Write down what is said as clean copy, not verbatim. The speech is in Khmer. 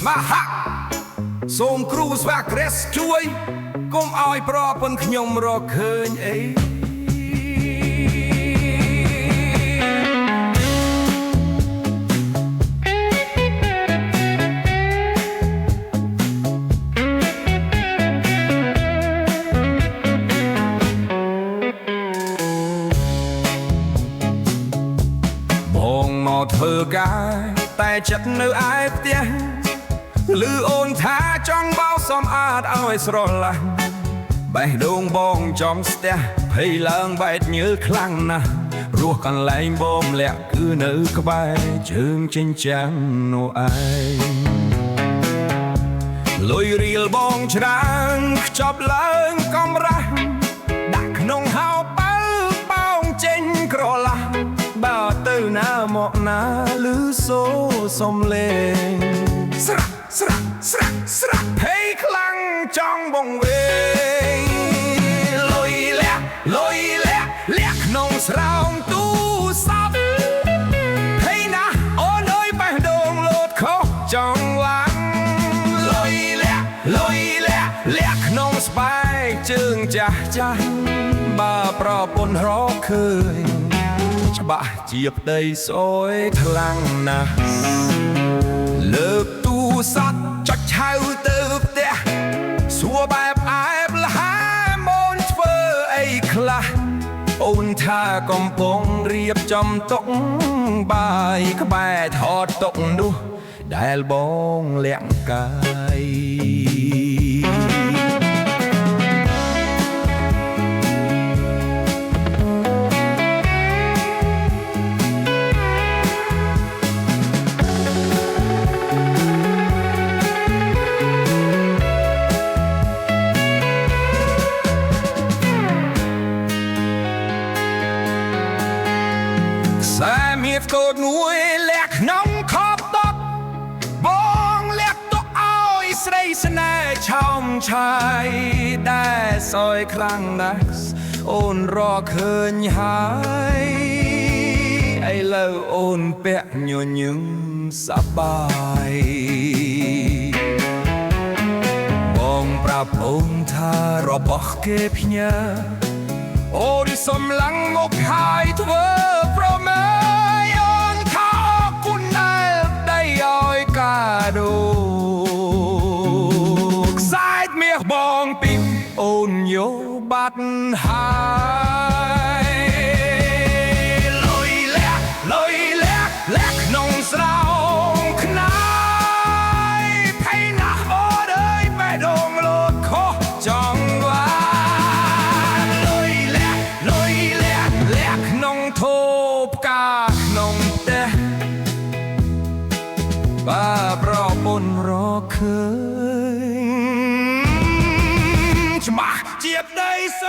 បាហាក់សូមគ្រូស្វាក្រេសជួយកុំឲ្យប្រពន្ធខ្ញុំរកឃើញអីធ្វើការតែចិត្តនៅឯផ្ទះឮអូនថាចង់បោសសម្អាតឲ្យស្រឡះបេះដូងបងចំស្ទះភ័យឡើងបែកញើសខ្លាំងណាស់រស់កន្លែងបងលាក់គឺនៅក្បែរជើងចិញ្ចាំងនោះឯងលុយរៀលបងច្រើនខ្ចប់ឡើងកំរះដាក់ក្នុងហោប៉ៅបងចេញក្រឡះបើទៅណាមកណាឮសូរសំឡេងស្រាក់ស្រាក់ស្រាក់ស្រាក់ភ័យខ្លាំងចង់បងវេងលុយលាក់លាក់ក្នុងស្រោមទូស័ព្ទភ័យណាស់អូនអើយបេះដូងលោតខុសចង់ឡាំងលុយលាក់លាក់ក្នុងស្បែកជើងចាស់បើប្រពន្ធរកឃើញច្បាស់ជាប្តីស្អុយខ្លាំងណាស់លើកទូស័ព្ទចុចឆៅទៅផ្ទះសួរបែបអែបលហាមូនធ្វើអីខ្លះអូនថាកំពុងរៀបចំតុបាយក្បែរថតតុនោះដែលបងលាក់កាយកូនមួយលាក់ក្នុងខោបតុកបងលាក់ទុកឲ្យស្រីស្នេហ៍ឆោមឆាយដែលសោយខ្លាំងណាស់អូនរកឃើញហើយឥឡូវអូនពាក់ញញឹមសប្បាយបងប្រាប់អូនថារបស់គេផ្ញើអូនសំឡងមកហើយធ្វើប្រមើដូខ្សែមាសបងពីអូនយកបាត់ហើយលុយលាក់ក្នុងស្រោមខ្នើយភ័យណាស់អូនអើយបេះដូងលោតខុសចង់ឡាលុយលាក់ក្នុងធូបផ្កាក្នុងផ្ទះបើប្រពន្ធរកឃើញច្បាស់ជាប្តីស